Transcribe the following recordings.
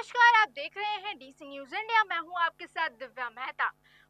नमस्कार, आप देख रहे हैं डीसी न्यूज इंडिया। मैं हूं आपके साथ दिव्या मेहता।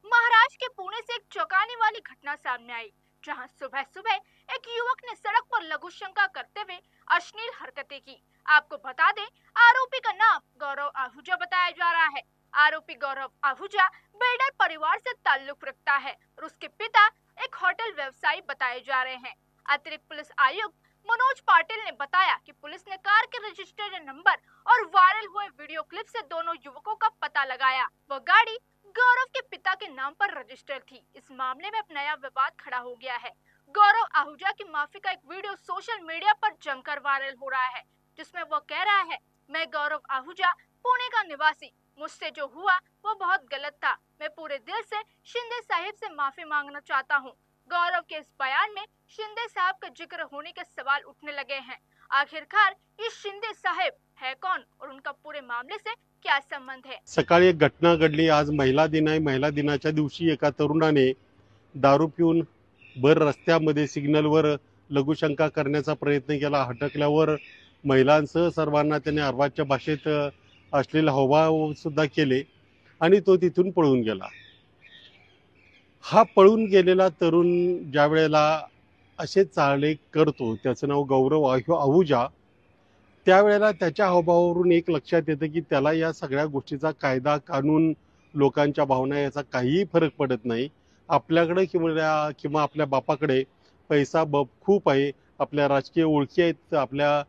महाराष्ट्र के पुणे से एक चौंकाने वाली घटना सामने आई, जहां सुबह सुबह एक युवक ने सड़क पर लघुशंका करते हुए अश्लील हरकतें की। आपको बता दें, आरोपी का नाम गौरव आहूजा बताया जा रहा है। आरोपी गौरव आहूजा बिल्डर परिवार से ताल्लुक रखता है और उसके पिता एक होटल व्यवसायी बताए जा रहे हैं। अतिरिक्त पुलिस आयुक्त मनोज पाटिल ने बताया कि पुलिस ने कार के रजिस्टर्ड नंबर और वायरल हुए वीडियो क्लिप से दोनों युवकों का पता लगाया। वह गाड़ी गौरव के पिता के नाम पर रजिस्टर्ड थी। इस मामले में अब नया विवाद खड़ा हो गया है। गौरव आहूजा की माफी का एक वीडियो सोशल मीडिया पर जमकर वायरल हो रहा है, जिसमें वह कह रहा है, मैं गौरव आहूजा, पुणे का निवासी, मुझसे जो हुआ वो बहुत गलत था। मैं पूरे दिल से शिंदे साहिब से माफी मांगना चाहता हूँ। गौरव के इस बयान में शिंदे साहब का जिक्र होने के सवाल उठने लगे हैं। आखिरकार ये शिंदे साहेब है कौन और उनका पूरे मामले से क्या संबंध है? सकाळी एक घटना घडली। आज महिला दिन आहे। महिला दिनाच्या दिवशी एका तरुणाने दारू पिऊन भर रस्त्यामध्ये सिग्नलवर लघुशंका करण्याचा प्रयत्न केला। हटकल्यावर महिलांसह सर्वांना त्याने अर्वाच्य भाषेत अश्लील हावभाव सुद्धा केले आणि तो तिथून पळून गेला। हा पळून गेलेला तरुण ज्या वेळेला असे चाळे करतो, त्याचं नाव गौरव आहूजा, त्यावेळेला त्याच्या हावभावावरून एक लक्षात येतं की त्याला या सगळ्या गोष्टीचा कायदा कानून लोकांच्या भावना याचा काहीही फरक पडत नाही। आपल्याकडे किंवा आपल्या बापाकडे पैसा खूप आहे, आपल्या राजकीय ओळखी आहेत, आपल्या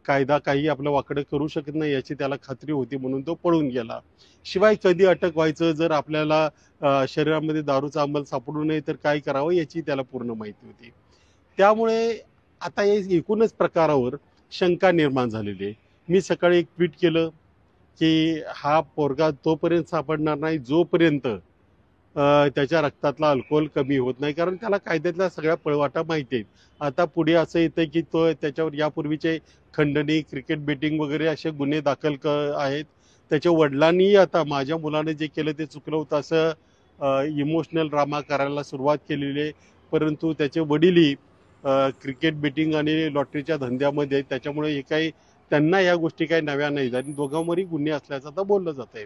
कायदा काही आपल्या वाकडं करू शकत नाही याची त्याला खात्री होती, म्हणून तो पळून गेला। शिवाय कधी अटक व्हायचं, जर आपल्याला शरीरामध्ये दारूचा अंमल सापडू नये तर काय करावं याची त्याला पूर्ण माहिती होती। त्यामुळे आता या एकूणच प्रकारावर शंका निर्माण झालेली आहे। मी सकाळी एक ट्विट केलं की हा पोरगा तोपर्यंत सापडणार नाही जोपर्यंत त्याच्या रक्तातला अल्कोहोल कमी होत नाही, कारण त्याला कायद्यातल्या सगळ्या पळवाटा माहिती आहेत। आता पुढे असं येतं की तो त्याच्यावर यापूर्वीचे खंडणी, क्रिकेट बेटिंग वगैरे असे गुन्हे दाखल आहेत। त्याच्या वडिलांनी आता माझ्या मुलाने जे केलं ते चुकलं होतं असं इमोशनल ड्रामा करायला सुरुवात केलेली आहे, परंतु त्याचे वडीलही क्रिकेट बेटिंग आणि लॉटरीच्या धंद्यामध्ये आहेत, त्याच्यामुळे हे काही त्यांना या गोष्टी काही नव्या नाहीत आणि दोघांवरही गुन्हे असल्याचं आता बोललं जात आहे।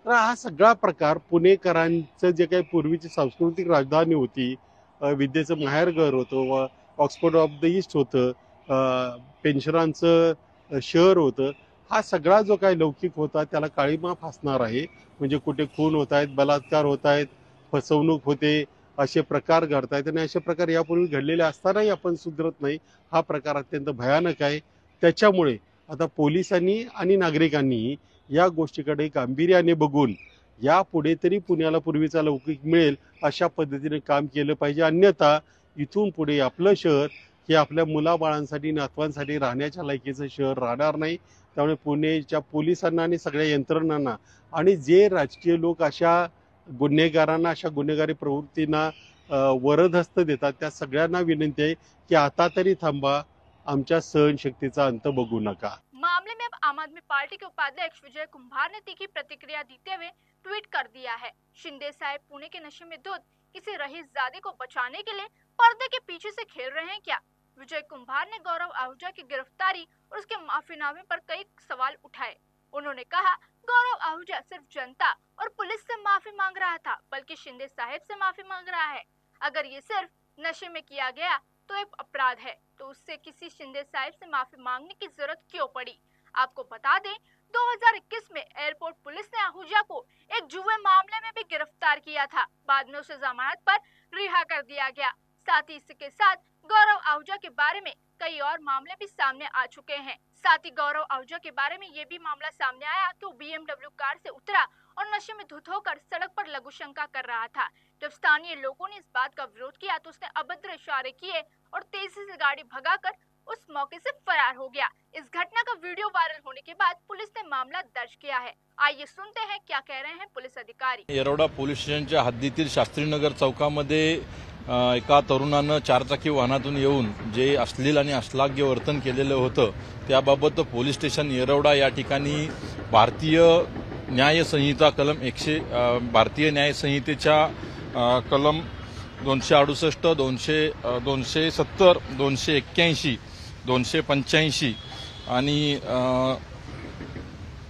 तर हा सगळा प्रकार पुणेकरांचं जे काही पूर्वीची सांस्कृतिक राजधानी होती, विद्येचं माहेरघर होतं, ऑक्सफोर्ड ऑफ द ईस्ट होतं, पेन्शनरांचं शहर होतं, हा सगळा जो काही लौकिक होता त्याला काळीमा फासणार आहे। म्हणजे कुठे खून होत आहेत, बलात्कार होत आहेत, फसवणूक होते, असे प्रकार घडतायत आणि असे प्रकार यापूर्वी घडलेले असतानाही आपण सुधरत नाही। हा प्रकार अत्यंत भयानक आहे। त्याच्यामुळे आता पोलिसांनी आणि नागरिकांनी या गोष्टीकडे गांभीर्याने बघून यापुढे तरी पुण्याला पूर्वीचा लौकिक मिळेल अशा पद्धतीने काम केलं पाहिजे। अन्यथा इथून पुढे आपलं शहर हे आपल्या मुलाबाळांसाठी, नातवांसाठी राहण्याच्या लायकीचं शहर राहणार नाही। त्यामुळे पुणेच्या पोलिसांना आणि सगळ्या यंत्रणांना आणि जे राजकीय लोक अशा गुन्हेगारांना, अशा गुन्हेगारी प्रवृत्तींना वरदहस्त देतात, त्या सगळ्यांना विनंती आहे की आता तरी थांबा, आमच्या सहनशक्तीचा अंत बघू नका। मामले में अब आम आदमी पार्टी के उपाध्यक्ष विजय कुंभार ने तीखी प्रतिक्रिया देते हुए ट्वीट कर दिया है। शिंदे साहब पुणे के नशे में धुत किसी रईसजादे को बचाने के लिए पर्दे के पीछे से खेल रहे हैं क्या? विजय कुंभार ने गौरव आहूजा की गिरफ्तारी और उसके माफीनामे पर कई सवाल उठाए। उन्होंने कहा, गौरव आहूजा सिर्फ जनता और पुलिस से माफी मांग रहा था, बल्कि शिंदे साहब से माफी मांग रहा है। अगर ये सिर्फ नशे में किया गया तो एक अपराध है, तो उससे किसी शिंदे साहब से माफी मांगने की जरूरत क्यों पड़ी? आपको बता दें, 2021 में एयरपोर्ट पुलिस ने आहूजा को एक जुए मामले में भी गिरफ्तार किया था। बाद में उसे जमानत पर रिहा कर दिया गया। साथ ही इसके साथ गौरव आहूजा के बारे में कई और मामले भी सामने आ चुके हैं। साथ ही गौरव आहूजा के बारे में ये भी मामला सामने आया कि वो BMW कार से उतरा और नशे में धुत होकर सड़क पर लघुशंका कर रहा था। जब स्थानीय लोगों ने इस बात का विरोध किया तो उसने अभद्र इशारे किए और तेजी से गाड़ी भगाकर उस मौके से फरार हो गया। इस घटना का वीडियो वायरल होने के बाद पुलिस ने मामला दर्ज किया है। आइए सुनते हैं क्या कह रहे हैं पुलिस अधिकारी। येरवडा पोलीस स्टेशनच्या हद्दीतील शास्त्रीनगर चौकामध्ये एका तरुणानं चारचाकी वाहनातून येऊन जे अश्लील आणि अश्लाघ्य वर्तन केलेलं होतं, त्याबाबत पोलीस स्टेशन येरवडा या ठिकाणी भारतीय न्याय संहिता कलम 100 भारतीय न्याय संहितेच्या कलम 268, 270, 281, 285 आणि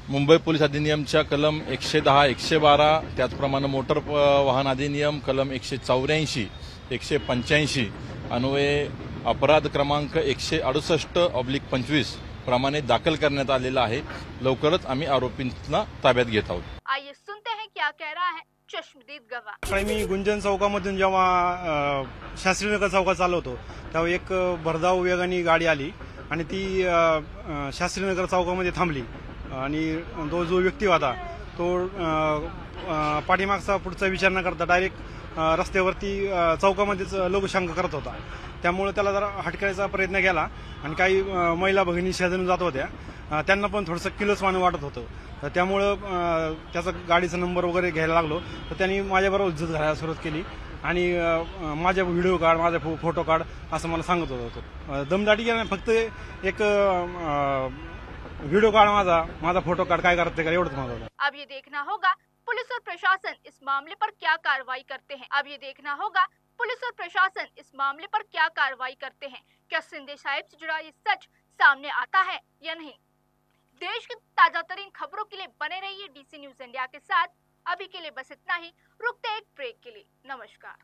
मुंबई पोलीस अधिनियमच्या कलम 110, 112, त्याचप्रमाणे मोटर वाहन अधिनियम कलम 184, 185 अन्वये अपराध क्रमांक 168/25 प्रमाणे दाखल करण्यात आलेला आहे। लवकरच आम्ही आरोपींना ताब्यात घेत आहोत। आइए सुनते हैं क्या कह रहा है चश्मदीद गवाह। सकाळी मी गुंजन चौकामधून जेव्हा शास्त्रीनगर चौकात चाललो होतो तेव्हा एक भरधाव वेगाने गाडी आली आणि ती शास्त्रीनगर चौकामध्ये थांबली आणि तो जो व्यक्ती होता तो पाठीमागचा पुढचा विचार न करता डायरेक्ट रस्त्यावरती चौकामध्येच लघुशंका करत होता। त्यामुळे त्याला जरा हटकायचा प्रयत्न केला आणि काही महिला भगिनी शेजारून जात होत्या, त्यांना पण थोडंसं किलोचवाणं वाटत होतं। तर त्यामुळं त्याचा गाडीचा नंबर वगैरे घ्यायला लागलो तर त्यांनी माझ्याबरोबर इज्जत घालायला सुरुवात केली आणि माझ्या व्हिडिओ काढ, माझा फोटो काढ असं मला सांगत होता। दमदाटी केला नाही, फक्त एक वीडियो काढ, माझा फोटो काढ, काय करते का एवढंच माझं होतं। अब ये देखना होगा पुलिस और प्रशासन इस मामले पर क्या कार्रवाई करते हैं। अब ये देखना होगा पुलिस और प्रशासन इस मामले पर क्या कार्रवाई करते हैं। क्या शिंदे साहब से जुड़ा ये सच सामने आता है या नहीं। देश की ताजा तरीन खबरों के लिए बने रहिए DC न्यूज इंडिया के साथ। अभी के लिए बस इतना ही, रुकते एक ब्रेक के लिए। नमस्कार।